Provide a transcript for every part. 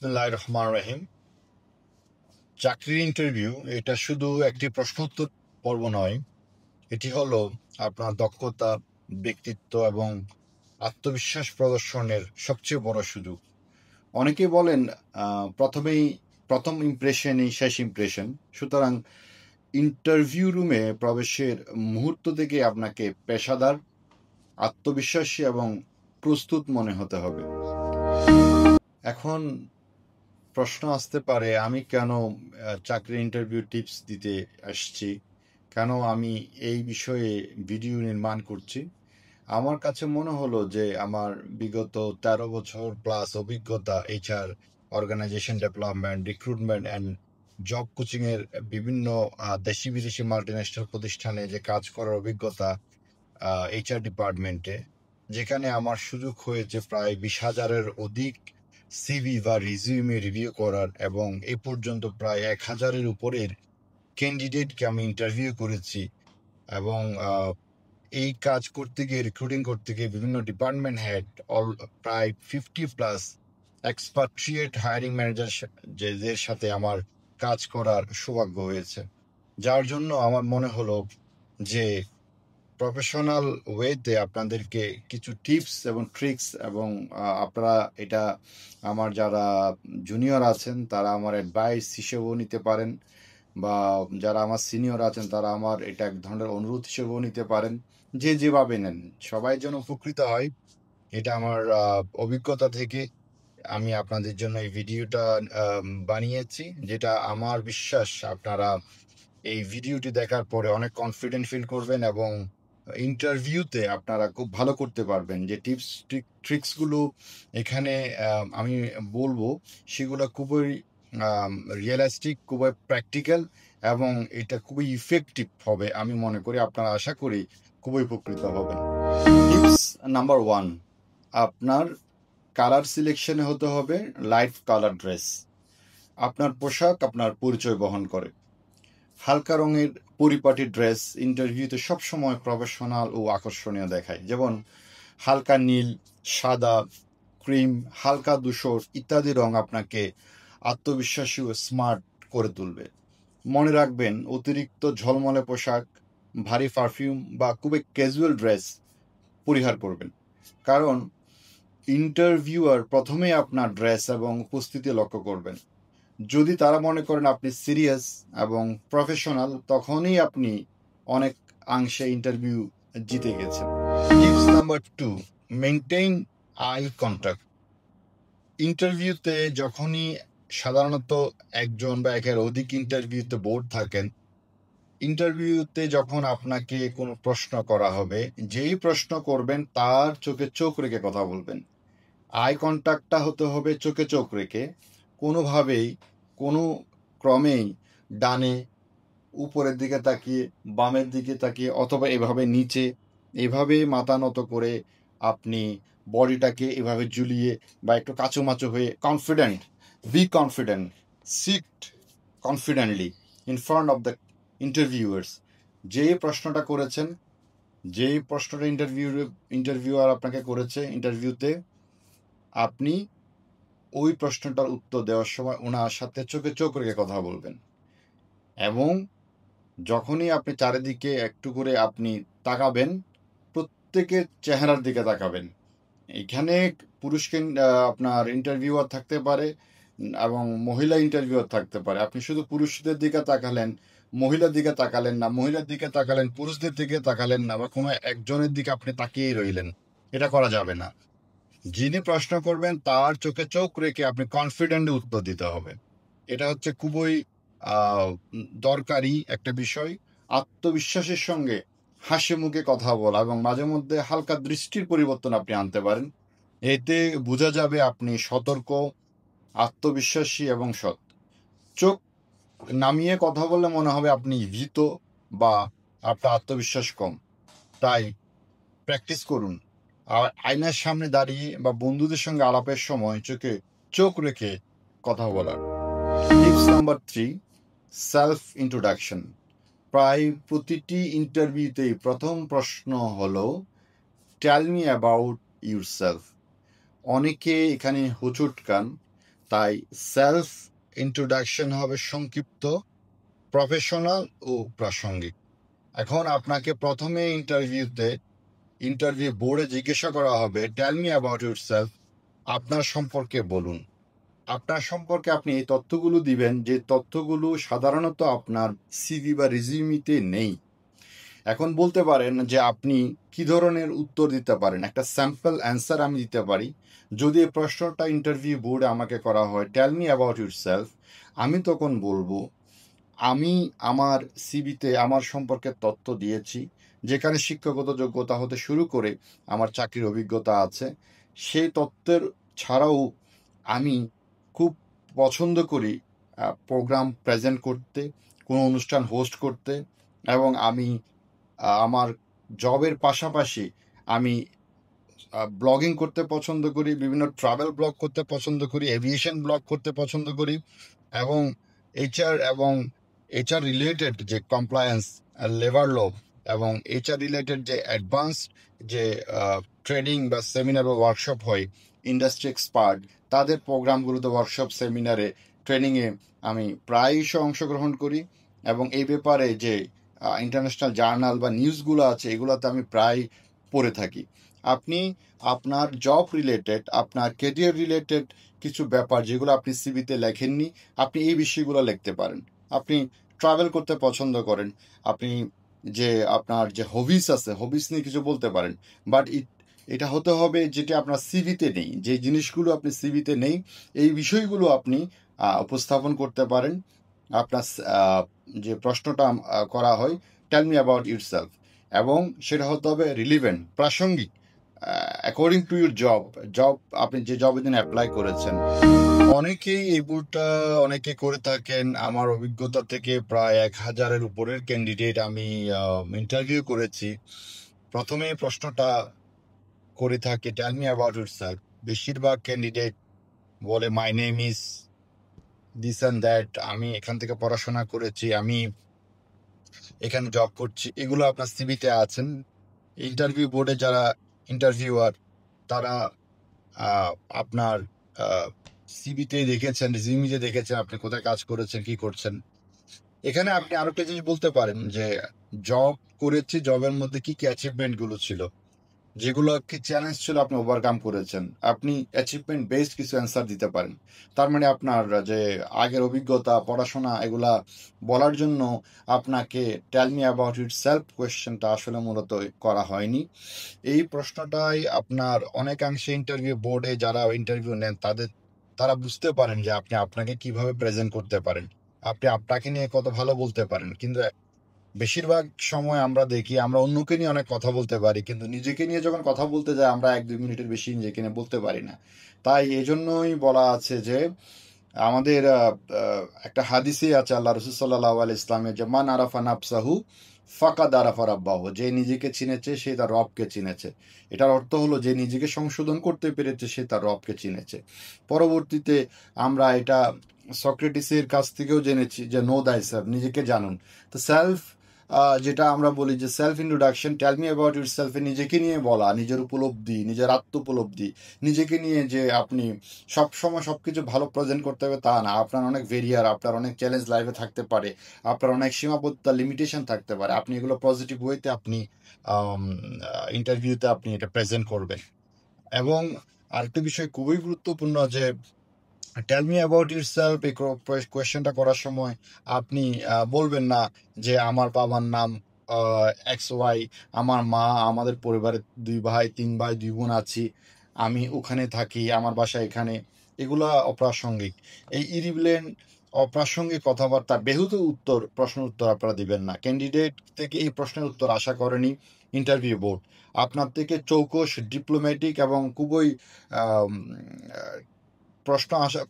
বিসমিল্লাহির রহমানির রহিম। চাকরির ইন্টারভিউ এটা শুধু একটি প্রশ্নোত্তর পর্ব নয়, এটি হলো আপনার দক্ষতা, ব্যক্তিত্ব এবং আত্মবিশ্বাস প্রদর্শনের সবচেয়ে বড় সুযোগ। অনেকেই বলেন প্রথম ইমপ্রেশনই শেষ ইমপ্রেশন। সুতরাং ইন্টারভিউ রুমে প্রবেশের মুহূর্ত থেকে আপনাকে পেশাদার, আত্মবিশ্বাসী এবং প্রস্তুত মনে হতে হবে। এখন প্রশ্ন আসতে পারে, আমি কেন চাকরির ইন্টারভিউ টিপস দিতে আসছি, কেন আমি এই বিষয়ে ভিডিও নির্মাণ করছি। আমার কাছে মনে হলো যে আমার বিগত 13 বছর প্লাস অভিজ্ঞতা HR, organisation development, recruitment and job কোচিংয়ের বিভিন্ন দেশি বিদেশি মাল্টিন্যাশনাল প্রতিষ্ঠানে যে কাজ করার অভিজ্ঞতা এইচআর ডিপার্টমেন্টে, যেখানে আমার সুযোগ হয়েছে প্রায় 20,000-এর অধিক সিভি বা রিজিউমে রিভিউ করার, এবং এ পর্যন্ত প্রায় 1,000-এর উপরের ক্যান্ডিডেটকে আমি ইন্টারভিউ করেছি। এবং এই কাজ করতে গিয়ে, রিক্রুটিং করতে গিয়ে বিভিন্ন ডিপার্টমেন্ট হেড, প্রায় 50+ এক্সপাট্রিয়েট হায়ারিং ম্যানেজার যেদের সাথে আমার কাজ করার সৌভাগ্য হয়েছে, যার জন্য আমার মনে হলো যে প্রফেশনাল ওয়েতে আপনাদেরকে কিছু টিপস এবং ট্রিক্স, এবং আপনারা এটা আমার যারা জুনিয়র আছেন তারা আমার অ্যাডভাইস হিসেবেও নিতে পারেন, বা যারা আমার সিনিয়র আছেন তারা আমার এটা এক ধরনের অনুরোধ হিসেবেও নিতে পারেন। যে যেভাবে নেন, সবাই যেন উপকৃত হয়, এটা আমার অভিজ্ঞতা থেকে আমি আপনাদের জন্য এই ভিডিওটা বানিয়েছি, যেটা আমার বিশ্বাস আপনারা এই ভিডিওটি দেখার পরে অনেক কনফিডেন্ট ফিল করবেন এবং ইন্টারভিউতে আপনারা খুব ভালো করতে পারবেন। যে টিপস ট্রিক্সগুলো এখানে আমি বলবো, সেগুলো খুবই রিয়েলিস্টিক, খুবই প্র্যাকটিক্যাল, এবং এটা খুবই ইফেক্টিভ হবে। আমি মনে করি, আপনারা আশা করি খুবই উপকৃত হবেন। টিপস নাম্বার 1, আপনার কালার সিলেকশনে হতে হবে লাইট কালার ড্রেস। আপনার পোশাক আপনার পরিচয় বহন করে। হালকা রঙের পরিপাটি ড্রেস ইন্টারভিউতে সবসময় প্রফেশনাল ও আকর্ষণীয় দেখায়। যেমন হালকা নীল, সাদা, ক্রিম, হালকা ধূসর ইত্যাদি রং আপনাকে আত্মবিশ্বাসী ও স্মার্ট করে তুলবে। মনে রাখবেন, অতিরিক্ত ঝলমলে পোশাক, ভারী পারফিউম বা খুবই ক্যাজুয়াল ড্রেস পরিহার করবেন, কারণ ইন্টারভিউয়ার প্রথমেই আপনার ড্রেস এবং উপস্থিতি লক্ষ্য করবেন। যদি তারা মনে করেন আপনি সিরিয়াস এবং প্রফেশনাল, তখনই আপনি অনেক অংশে ইন্টারভিউ জিতে গেছেন। Tips number 2, maintain eye contact. ইন্টারভিউতে যখনই সাধারণত একজন বা একের অধিক ইন্টারভিউতে বোর্ড থাকেন, ইন্টারভিউতে যখন আপনাকে কোনো প্রশ্ন করা হবে, যেই প্রশ্ন করবেন তার চোখে চোখ রেখে কথা বলবেন। আই কন্ট্যাক্টটা হতে হবে চোখে চোখ রেখে। কোনোভাবেই, কোনো ক্রমেই ডানে, উপরের দিকে তাকিয়ে, বামের দিকে তাকিয়ে, অথবা এভাবে নিচে, এভাবে মাথা নত করে আপনি বডিটাকে এভাবে ঝুলিয়ে বা একটু কাঁচুমাচু হয়ে be confident, sit confidently in front of the interviewers. যেই প্রশ্নটা করেছেন, যেই প্রশ্নটা ইন্টারভিউয়ার আপনাকে করেছে ইন্টারভিউতে, আপনি ওই প্রশ্নটার উত্তর দেওয়ার সময় ওনার সাথে চোখে চোখ রেখে কথা বলবেন। এবং যখনই আপনি চারিদিকে একটু করে আপনি তাকাবেন, প্রত্যেকের চেহারার দিকে তাকাবেন। এখানে আপনার ইন্টারভিউয়ার থাকতে পারে এবং মহিলা ইন্টারভিউয়ার থাকতে পারে। আপনি শুধু পুরুষদের দিকে তাকালেন, মহিলার দিকে তাকালেন না, মহিলার দিকে তাকালেন, পুরুষদের দিকে তাকালেন না, বা কোনো একজনের দিকে আপনি তাকিয়েই রইলেন। এটা করা যাবে না। যিনি প্রশ্ন করবেন তার চোখে চোখ রেখে আপনি কনফিডেন্টলি উত্তর দিতে হবে। এটা হচ্ছে খুবই দরকারি একটা বিষয়। আত্মবিশ্বাসের সঙ্গে হাসি মুখে কথা বলা এবং মাঝে মধ্যে হালকা দৃষ্টির পরিবর্তন আপনি আনতে পারেন। এতে বোঝা যাবে আপনি সতর্ক, আত্মবিশ্বাসী এবং সৎ। চোখ নামিয়ে কথা বললে মনে হবে আপনি ভীত বা আপনার আত্মবিশ্বাস কম। তাই প্র্যাকটিস করুন। আর আয়নার সামনে দাঁড়িয়ে বা বন্ধুদের সঙ্গে আলাপের সময় চোখে চোখ রেখে কথা বলার। Tips number 3, self introduction. প্রায় প্রতিটি ইন্টারভিউতেই প্রথম প্রশ্ন হলো, টেল মি অ্যাবাউট ইউরসেলফ। অনেকে এখানে হোঁচট খান, তাই সেলফ ইন্ট্রোডাকশন হবে সংক্ষিপ্ত, প্রফেশনাল ও প্রাসঙ্গিক। এখন আপনাকে প্রথমে ইন্টারভিউ বোর্ডে জিজ্ঞাসা করা হবে, tell me about yourself, আপনার সম্পর্কে বলুন। আপনার সম্পর্কে আপনি এই তথ্যগুলো দিবেন যে তথ্যগুলো সাধারণত আপনার সিভি বা রিজিউমিতে নেই। এখন বলতে পারেন যে আপনি কি ধরনের উত্তর দিতে পারেন। একটা স্যাম্পল অ্যান্সার আমি দিতে পারি। যদি এই প্রশ্নটা ইন্টারভিউ বোর্ডে আমাকে করা হয়, tell me about yourself, আমি তখন বলবো আমি আমার সিভিতে আমার সম্পর্কে তথ্য দিয়েছি, যেখানে শিক্ষাগত যোগ্যতা হতে শুরু করে আমার চাকরির অভিজ্ঞতা আছে। সেই তথ্যের ছাড়াও আমি খুব পছন্দ করি প্রোগ্রাম প্রেজেন্ট করতে, কোনো অনুষ্ঠান হোস্ট করতে, এবং আমি আমার জবের পাশাপাশি আমি ব্লগিং করতে পছন্দ করি, বিভিন্ন ট্রাভেল ব্লগ করতে পছন্দ করি, এভিয়েশন ব্লগ করতে পছন্দ করি, এবং এইচআর রিলেটেড যে কমপ্লায়েন্স, লেবার ল এবং এইচআর রিলেটেড যে অ্যাডভান্স যে ট্রেনিং বা সেমিনার বা ওয়ার্কশপ হয়, ইন্ডাস্ট্রি এক্সপার্ট তাদের প্রোগ্রামগুলোতে, ওয়ার্কশপ, সেমিনারে, ট্রেনিংয়ে আমি প্রায়শই অংশগ্রহণ করি। এবং এই ব্যাপারে যে ইন্টারন্যাশনাল জার্নাল বা নিউজগুলো আছে এগুলোতে আমি প্রায় পড়ে থাকি। আপনি আপনার জব রিলেটেড, আপনার কেরিয়ার রিলেটেড কিছু ব্যাপার যেগুলো আপনি সিভিতে লেখেননি, আপনি এই বিষয়গুলো লিখতে পারেন। আপনি ট্রাভেল করতে পছন্দ করেন, আপনি যে আপনার যে হবিস আছে, হবিস নিয়ে কিছু বলতে পারেন। বাট এটা হতে হবে যেটা আপনার সিভিতে নেই, যে জিনিসগুলো আপনি সিভিতে নেই এই বিষয়গুলো আপনি উপস্থাপন করতে পারেন। আপনার যে প্রশ্নটা করা হয়, tell me about yourself, এবং সেটা হতে হবে রিলিভেন্ট, প্রাসঙ্গিক, অ্যাকর্ডিং টু ইউর জব, আপনি যে জবের জন্য অ্যাপ্লাই করেছেন। অনেকেই এই ভুলটা অনেকে করে থাকেন। আমার অভিজ্ঞতা থেকে প্রায় 1000-এর উপরের ক্যান্ডিডেট আমি ইন্টারভিউ করেছি। প্রথমে প্রশ্নটা করে থাকে, tell me about yourself. বেশিরভাগ ক্যান্ডিডেট বলে my name is this and that, আমি এখান থেকে পড়াশোনা করেছি, আমি এখানে জব করছি। এগুলো আপনার সিভিতে আছেন। ইন্টারভিউ বোর্ডে যারা ইন্টারভিউয়ার তারা আপনার সিভিতে দেখেছেন, রিজিউমিতে দেখেছেন আপনি কোথায় কাজ করেছেন, কি করছেন। এখানে আপনি আরো একটা জিনিস বলতে পারেন যে জব করেছি, জবের মধ্যে কি কি অ্যাচিভমেন্টগুলো ছিল, যেগুলো কি চ্যালেঞ্জ ছিল আপনি ওভারকাম করেছেন। আপনি অ্যাচিভমেন্ট বেসড কিছু অ্যান্সার দিতে পারেন। তার মানে আপনার যে আগের অভিজ্ঞতা, পড়াশোনা, এগুলা বলার জন্য আপনাকে tell me about yourself কোয়েশ্চেনটা আসলে মূলত করা হয়নি। এই প্রশ্নটাই আপনার অনেকাংশে ইন্টারভিউ বোর্ডে যারা ইন্টারভিউ নেন তারা বুঝতে পারেন যে আপনি আপনাকে কিভাবে প্রেজেন্ট করতে পারেন, আপনি আপনাকে নিয়ে কত ভালো বলতে পারেন। কিন্তু বেশিরভাগ সময় আমরা দেখি আমরা অন্যকে নিয়ে অনেক কথা বলতে পারি, কিন্তু নিজেকে নিয়ে যখন কথা বলতে যাই আমরা 1-2 মিনিটের বেশি নিজেকে নিয়ে বলতে পারি না। তাই এজন্যই বলা আছে যে আমাদের একটা হাদিসে আছে আল্লাহ রসুল সাল্লাল্লাহু আলাইহি ইসলামের, যে মান আরাফা নাফসাহু ফাকাদ আরাফা রাব্বাহু, যে নিজেকে চিনেছে সে তার রবকে চিনেছে। এটার অর্থ হলো যে নিজেকে সংশোধন করতে পেরেছে সে তার রবকে চিনেছে। পরবর্তীতে আমরা এটা সক্রেটিসের কাছ থেকেও জেনেছি যে নো দাই সেলফ, নিজেকে জানুন। তো সেলফ, যেটা আমরা বলি যে self introduction, tell me about your সেলফে নিজেকে নিয়ে বলা, নিজের উপলব্ধি, নিজের আত্মোপলব্ধি, নিজেকে নিয়ে যে আপনি সবসময় সব কিছু ভালো প্রেজেন্ট করতে হবে তা না। আপনার অনেক ভেরিয়ার, আপনার অনেক চ্যালেঞ্জ লাইফে থাকতে পারে, আপনার অনেক সীমাবদ্ধতা, লিমিটেশন থাকতে পারে। আপনি এগুলো পজিটিভ ওয়েতে আপনি ইন্টারভিউতে আপনি এটা প্রেজেন্ট করবেন। এবং আরেকটা বিষয় খুবই গুরুত্বপূর্ণ যে tell me about yourself, এই কোয়েশ্চেনটা করার সময় আপনি বলবেন না যে আমার বাবার নাম এক্স ওয়াই, আমার মা, আমাদের পরিবারে 2 ভাই 3 ভাই 2 বোন আছি, আমি ওখানে থাকি, আমার বাসা এখানে। এগুলা অপ্রাসঙ্গিক। এই ইরিভেলেন্ট, অপ্রাসঙ্গিক কথাবার্তা, বেহুদা প্রশ্নের উত্তর আপনারা দিবেন না। ক্যান্ডিডেট থেকে এই প্রশ্নের উত্তর আশা করেনি ইন্টারভিউ বোর্ড। আপনার থেকে চৌকস, ডিপ্লোম্যাটিক এবং খুবই আম,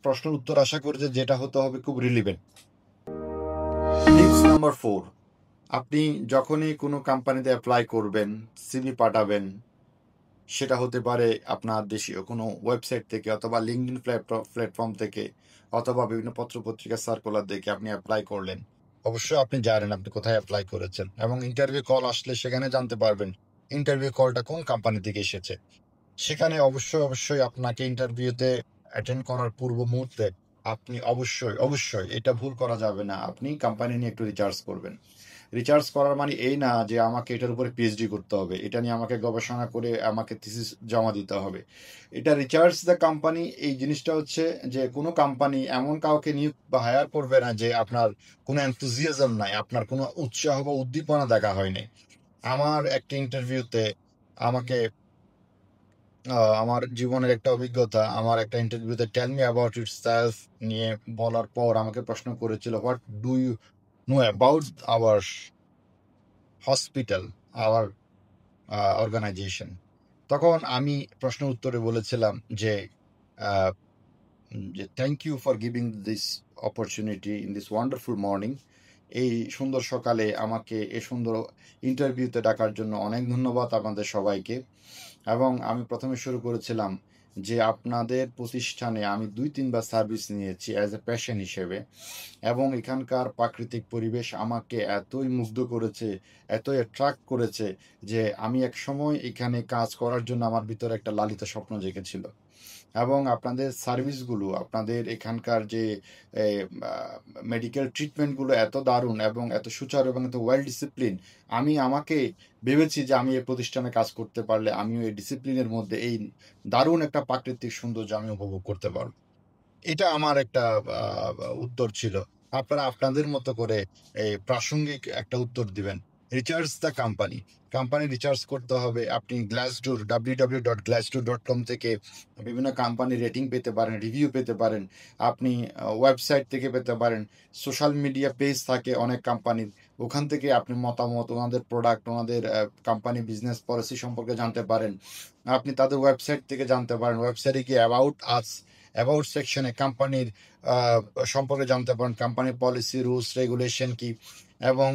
প্রশ্নের উত্তর আশা করেছে, যেটা হতে হবে খুব রিলিভেন্ট। টিপস নাম্বার 4, আপনি যখনই কোনো কোম্পানিতে অ্যাপ্লাই করবেন, সিভি পাঠাবেন, সেটা হতে পারে আপনার দেশীয় কোনো ওয়েবসাইট থেকে, অথবা লিঙ্কডইন প্ল্যাটফর্ম থেকে, অথবা বিভিন্ন পত্রপত্রিকা সার্কুলার দেখে আপনি অ্যাপ্লাই করলেন। অবশ্যই আপনি জানেন আপনি কোথায় অ্যাপ্লাই করেছেন, এবং ইন্টারভিউ কল আসলে সেখানে জানতে পারবেন ইন্টারভিউ কলটা কোন কোম্পানি থেকে এসেছে। সেখানে অবশ্যই আপনাকে ইন্টারভিউতে অ্যাটেন্ড করার পূর্ব মুহূর্তে আপনি অবশ্যই এটা ভুল করা যাবে না, আপনি কোম্পানি নিয়ে একটু রিসার্চ করবেন। রিসার্চ করার মানে এই না যে আমাকে এটার উপরে পিএইচডি করতে হবে, এটা নিয়ে আমাকে গবেষণা করে আমাকে থিসিস জমা দিতে হবে। এটা রিসার্চ দ্য কোম্পানি, এই জিনিসটা হচ্ছে যে কোনো কোম্পানি এমন কাউকে নিয়োগ বা হায়ার করবে না যে আপনার কোনো এনথুজিয়াজম নাই, আপনার কোনো উৎসাহ বা উদ্দীপনা দেখা হয়নি। আমার একটা ইন্টারভিউতে আমাকে আমার জীবনের একটা অভিজ্ঞতা, আমার একটা ইন্টারভিউতে tell me about itself নিয়ে বলার পর আমাকে প্রশ্ন করেছিল, what do you know about our hospital, our organisation. তখন আমি প্রশ্ন উত্তরে বলেছিলাম যে আহ, যে thank you for giving this opportunity in this wonderful morning. এই সুন্দর সকালে আমাকে এই সুন্দর ইন্টারভিউতে ডাকার জন্য অনেক ধন্যবাদ আপনাদের সবাইকে। এবং আমি প্রথমে শুরু করেছিলাম যে আপনাদের প্রতিষ্ঠানে আমি 2-3 বার সার্ভিস নিয়েছি অ্যাজ এ প্যাশন হিসেবে, এবং এখানকার প্রাকৃতিক পরিবেশ আমাকে এতই মুগ্ধ করেছে, এতই অ্যাট্রাক্ট করেছে যে আমি এক সময় এখানে কাজ করার জন্য আমার ভিতরে একটা লালিত স্বপ্ন জেগেছিল। এবং আপনাদের সার্ভিসগুলো, আপনাদের এখানকার যে মেডিকেল ট্রিটমেন্টগুলো এত দারুণ এবং এত সুচারু এবং এত ওয়েল ডিসিপ্লিন, আমাকে ভেবেছি যে আমি এই প্রতিষ্ঠানে কাজ করতে পারলে আমিও এই ডিসিপ্লিনের মধ্যে এই দারুণ একটা প্রাকৃতিক সৌন্দর্য আমি উপভোগ করতে পারবো। এটা আমার একটা উত্তর ছিল। আপনারা আপনাদের মতো করে এই প্রাসঙ্গিক একটা উত্তর দিবেন। Recharge the company, company recharge করতে হবে। আপনি গ্লাসডোর www.glassdoor.com থেকে বিভিন্ন কোম্পানি রেটিং পেতে পারেন, রিভিউ পেতে পারেন। আপনি ওয়েবসাইট থেকে পেতে পারেন। সোশ্যাল মিডিয়া পেজ থাকে অনেক কোম্পানির, ওখান থেকে আপনি মতামত, ওনাদের প্রোডাক্ট, ওনাদের কোম্পানি বিজনেস পলিসি সম্পর্কে জানতে পারেন। আপনি তাদের ওয়েবসাইট থেকে জানতে পারেন। ওয়েবসাইটে গিয়ে অ্যাবাউট সেকশনে কোম্পানির সম্পর্কে জানতে পারেন, কোম্পানির পলিসি, রুলস, রেগুলেশন কি, এবং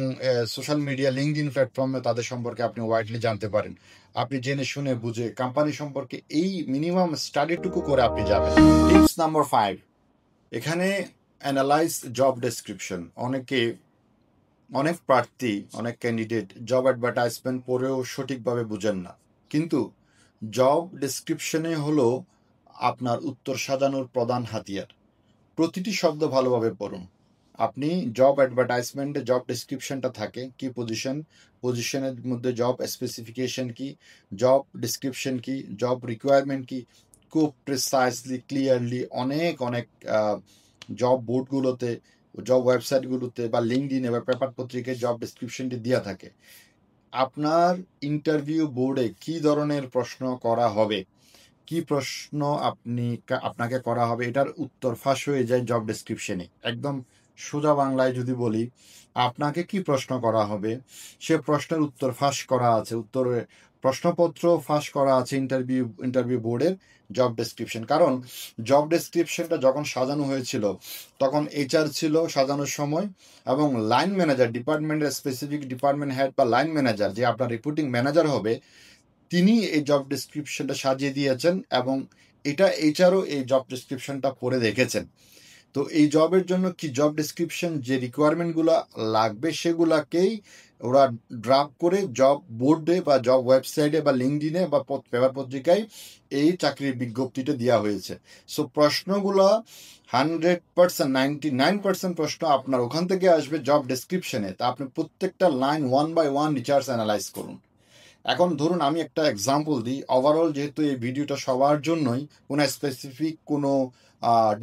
সোশ্যাল মিডিয়া লিঙ্কডইন প্ল্যাটফর্মে তাদের সম্পর্কে আপনি ওয়াইডলি জানতে পারেন। আপনি জেনে শুনে বুঝে কোম্পানি সম্পর্কে এই মিনিমাম স্টাডিটুকু করে আপনি যাবেন। টিপস নাম্বার 5, এখানে অ্যানালাইজ জব ডেসক্রিপশন। অনেক প্রার্থী, অনেক ক্যান্ডিডেট জব অ্যাডভার্টাইজমেন্ট পড়েও সঠিকভাবে বুঝেন না, কিন্তু জব ডেসক্রিপশনে হলো আপনার উত্তর সাজানোর প্রধান হাতিয়ার। প্রতিটি শব্দ ভালোভাবে পড়ুন। আপনি জব অ্যাডভার্টাইজমেন্টে জব ডেসক্রিপশনটা থাকে, কি পজিশনের মধ্যে জব স্পেসিফিকেশন কি, জব ডেসক্রিপশন কি, জব রিকোয়ারমেন্ট কি, খুব প্রিসাইজলি ক্লিয়ারলি অনেক অনেক জব বোর্ডগুলোতে, জব ওয়েবসাইটগুলোতে বা লিঙ্কডইনে বা পেপার পত্রিকায় জব ডেসক্রিপশনটি দেওয়া থাকে। আপনার ইন্টারভিউ বোর্ডে কি ধরনের প্রশ্ন করা হবে, কি প্রশ্ন আপনাকে করা হবে, এটার উত্তর ফাঁস হয়ে যায় জব ডেসক্রিপশনে। একদম সোজা বাংলায় যদি বলি, আপনাকে কি প্রশ্ন করা হবে সে প্রশ্নের উত্তর ফাঁস করা আছে, প্রশ্নপত্র ফাঁস করা আছে ইন্টারভিউ বোর্ডের জব ডেসক্রিপশন। কারণ জব ডেসক্রিপশনটা যখন সাজানো হয়েছিল তখন এইচআর ছিল সাজানোর সময়, এবং লাইন ম্যানেজার, ডিপার্টমেন্টের স্পেসিফিক ডিপার্টমেন্ট হেড বা লাইন ম্যানেজার, যে আপনার রিপোর্টিং ম্যানেজার হবে, তিনি এই জব ডেসক্রিপশনটা সাজিয়ে দিয়েছেন, এবং এটা এইচআরও এই জব ডেসক্রিপশনটা পড়ে দেখেছেন। তো এই জবের জন্য কি জব ডেসক্রিপশন যে রিকোয়ারমেন্টগুলো লাগবে সেগুলাকেই ওরা ড্রাফট করে জব বোর্ডে বা জব ওয়েবসাইটে বা লিঙ্কডিনে বা পেপার পত্রিকায় এই চাকরির বিজ্ঞপ্তিটা দেওয়া হয়েছে। সো প্রশ্নগুলো 100%, 99% প্রশ্ন আপনার ওখান থেকে আসবে জব ডেসক্রিপশনে। তা আপনি প্রত্যেকটা লাইন 1 by 1 রিসার্চ অ্যানালাইজ করুন। এখন ধরুন আমি একটা এক্সাম্পল দিই, ওভারঅল যেহেতু এই ভিডিওটা সবার জন্যই, কোনো স্পেসিফিক কোনো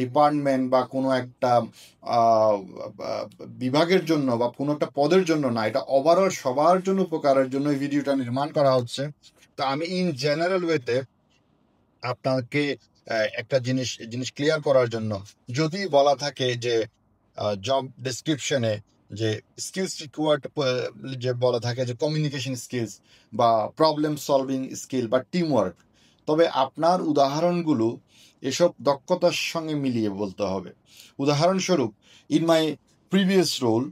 ডিপার্টমেন্ট বা কোনো একটা বিভাগের জন্য বা কোনো একটা পদের জন্য না, এটা ওভারঅল সবার জন্য উপকারের জন্য এই ভিডিওটা নির্মাণ করা হচ্ছে। তো আমি ইন জেনারেল ওয়েতে আপনাকে একটা জিনিস ক্লিয়ার করার জন্য, যদি বলা থাকে যে জব ডেসক্রিপশনে যে স্কিলস রিকোয়ার্ড, যে বলা থাকে যে কমিউনিকেশন স্কিলস বা প্রবলেম সলভিং স্কিল বা টিম ওয়ার্ক, তবে আপনার উদাহরণগুলো এসব দক্ষতার সঙ্গে মিলিয়ে বলতে হবে। উদাহরণস্বরূপ, in my previous role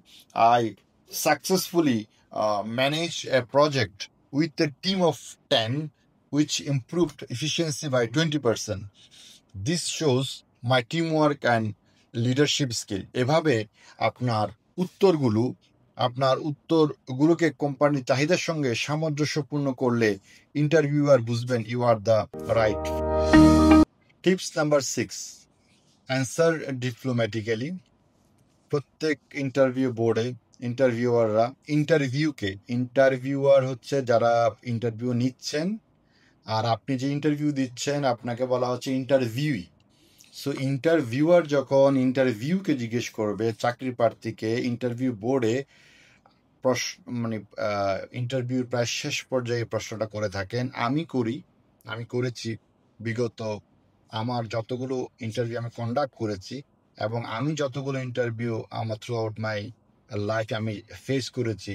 I successfully manage A project with a team of 10 which improved efficiency by 20%. This shows my teamwork and leadership skill. এভাবে আপনার উত্তরগুলোকে কোম্পানির চাহিদার সঙ্গে সামঞ্জস্যপূর্ণ করলে ইন্টারভিউয়ার বুঝবেন you are the right. Tips number 6, answer diplomatically. প্রত্যেক interview বোর্ডে ইন্টারভিউয়ার হচ্ছে যারা ইন্টারভিউ নিচ্ছেন, আর আপনি যে ইন্টারভিউ দিচ্ছেন আপনাকে বলা হচ্ছে ইন্টারভিউই। সো ইন্টারভিউয়ার যখন ইন্টারভিউকে জিজ্ঞেস করবে চাকরি প্রার্থীকে, ইন্টারভিউ বোর্ডে মানে ইন্টারভিউর প্রায় শেষ পর্যায়ে প্রশ্নটা করে থাকেন। আমি করেছি বিগত আমার যতগুলো ইন্টারভিউ আমি কন্ডাক্ট করেছি, এবং আমি যতগুলো ইন্টারভিউ আমার থ্রু আউট মাই লাইফ আমি ফেস করেছি,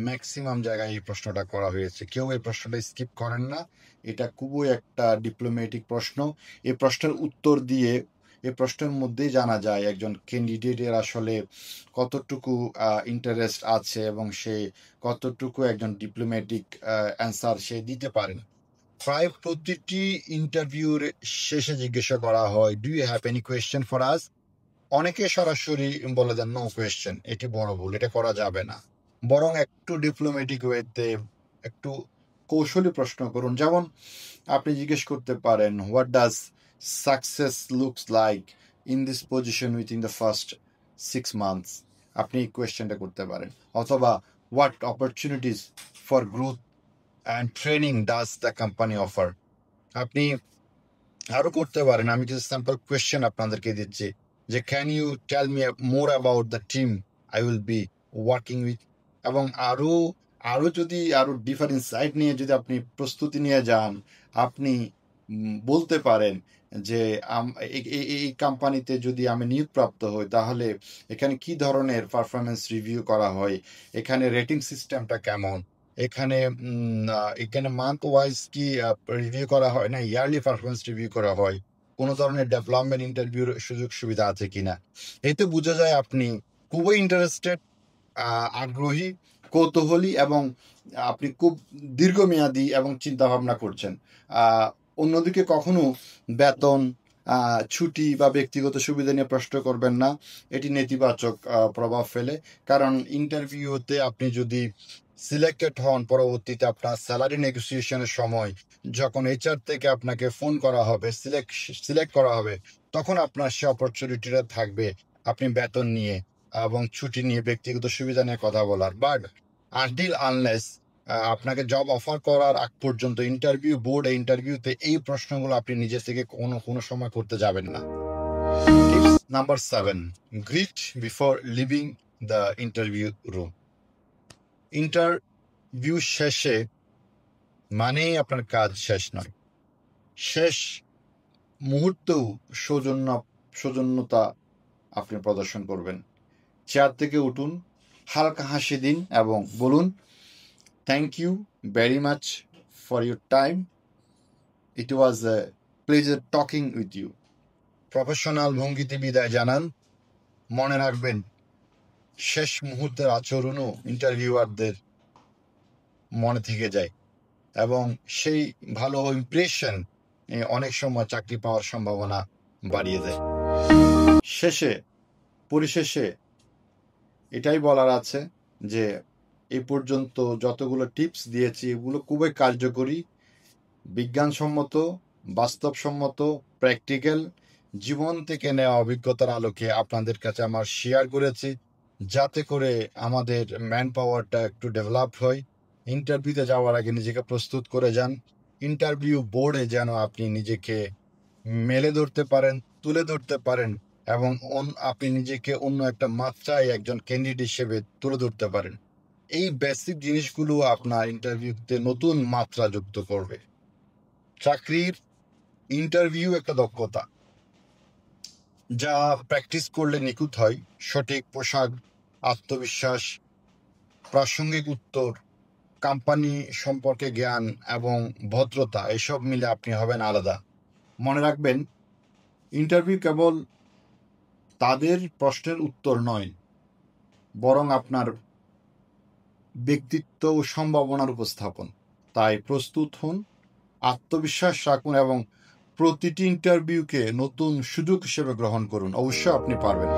ম্যাক্সিমাম জায়গায় এই প্রশ্নটা করা হয়েছে। কেউ এই প্রশ্নটা স্কিপ করেন না। এটা খুবই একটা ডিপ্লোম্যাটিক প্রশ্ন। এই প্রশ্নের উত্তর দিয়ে, এই প্রশ্নের মধ্যেই জানা যায় একজন ক্যান্ডিডেটের আসলে কতটুকু ইন্টারেস্ট আছে এবং সে কতটুকু একজন ডিপ্লোম্যাটিক অ্যান্সার সে দিতে পারেন। প্রায় প্রতিটি ইন্টারভিউর শেষে জিজ্ঞাসা করা হয়, do you have any question for us? অনেকে সরাসরি বলে দেন নো কোয়েশ্চেন। এটি বড় ভুল, এটা করা যাবে না। বরং একটু ডিপ্লোম্যাটিক ওয়েতে একটু কৌশলী প্রশ্ন করুন। যেমন আপনি জিজ্ঞেস করতে পারেন, what does success looks like in this position within the first 6 months? আপনি এই কোয়েশ্চেনটা করতে পারেন। অথবা what opportunities for growth and training does the company offer? আপনি আরও করতে পারেন, আমি কিছু স্যাম্পল কোয়েশ্চেন আপনাদেরকে দিচ্ছি, যে can you tell me more about the team I will be working with? এবং আরও যদি আরও ডিফারেন্ট সাইড নিয়ে যদি আপনি প্রস্তুতি নিয়ে যান, আপনি বলতে পারেন যে এই কোম্পানিতে যদি আমি নিয়োগপ্রাপ্ত হই তাহলে এখানে কি ধরনের পারফরমেন্স রিভিউ করা হয়, এখানে রেটিং সিস্টেমটা কেমন, এখানে মান্থ ওয়াইজ কি রিভিউ করা হয় না ইয়ারলি পারফরমেন্স রিভিউ করা হয়, কোনো ধরনের ডেভেলপমেন্ট ইন্টারভিউর সুযোগ সুবিধা আছে কিনা। এতে বোঝা যায় আপনি খুবই ইন্টারেস্টেড, আগ্রহী, কৌতূহলী, এবং আপনি খুব দীর্ঘমেয়াদী এবং চিন্তা ভাবনা করছেন। অন্যদিকে কখনো বেতন, ছুটি বা ব্যক্তিগত সুবিধা নিয়ে প্রশ্ন করবেন না। এটি নেতিবাচক প্রভাব ফেলে। কারণ ইন্টারভিউতে আপনি যদি সিলেক্টেড হন, পরবর্তীতে আপনার স্যালারি নেগোসিয়েশনের সময় যখন এইচআর থেকে আপনাকে ফোন করা হবে, সিলেক্ট করা হবে, তখন আপনার সে অপরচুনিটিটা থাকবে আপনি বেতন নিয়ে এবং ছুটি নিয়ে, ব্যক্তিগত সুবিধা নিয়ে কথা বলার। বাট আনটিল আনলেস আপনাকে জব অফার করার আগ পর্যন্ত ইন্টারভিউতে এই প্রশ্নগুলো আপনি নিজে থেকে কোনো সময় করতে যাবেন না। Tips number 7, greet before leaving the interview room. Interview শেষে মানেই আপনার কাজ শেষ নয়। শেষ মুহূর্তেও সৌজন্যতা আপনি প্রদর্শন করবেন। চেয়ার থেকে উঠুন, হালকা হাসি দিন এবং বলুন, thank you very much for your time, it was a pleasure talking with you. Professional ভঙ্গিতে বিদায় জানান। মনে রাখবেন, শেষ মুহূর্তের আচরণও ইন্টারভিউয়ারদের মনে থেকে যায়, এবং সেই ভালো ইমপ্রেশন অনেক সময় চাকরি পাওয়ার সম্ভাবনা বাড়িয়ে দেয়। পরিশেষে এটাই বলার আছে যে এই পর্যন্ত যতগুলো টিপস দিয়েছি এগুলো খুবই কার্যকরী, বিজ্ঞানসম্মত, বাস্তবসম্মত, প্র্যাকটিক্যাল, জীবন থেকে নেওয়া অভিজ্ঞতার আলোকে আপনাদের কাছে আমার শেয়ার করেছি, যাতে করে আমাদের ম্যান পাওয়ারটা একটু ডেভেলপ হয়। ইন্টারভিউতে যাওয়ার আগে নিজেকে প্রস্তুত করে যান। ইন্টারভিউ বোর্ডে যেন আপনি নিজেকে মেলে ধরতে পারেন, তুলে ধরতে পারেন, এবং আপনি নিজেকে অন্য একটা মাত্রায় একজন ক্যান্ডিডেট হিসেবে তুলে ধরতে পারেন। এই বেসিক জিনিসগুলো আপনার ইন্টারভিউতে নতুন মাত্রা যুক্ত করবে। চাকরির ইন্টারভিউ একটা দক্ষতা যা প্র্যাকটিস করলে নিখুঁত হয়। সঠিক পোশাক, আত্মবিশ্বাস, প্রাসঙ্গিক উত্তর, কোম্পানি সম্পর্কে জ্ঞান এবং ভদ্রতা, এসব মিলে আপনি হবেন আলাদা। মনে রাখবেন, ইন্টারভিউ কেবল তাদের প্রশ্নের উত্তর নয়, বরং আপনার ব্যক্তিত্ব ও সম্ভাবনার উপস্থাপন। তাই প্রস্তুত হন, আত্মবিশ্বাস রাখুন এবং প্রতিটি ইন্টারভিউকে নতুন সুযোগ হিসেবে গ্রহণ করুন। অবশ্যই আপনি পারবেন।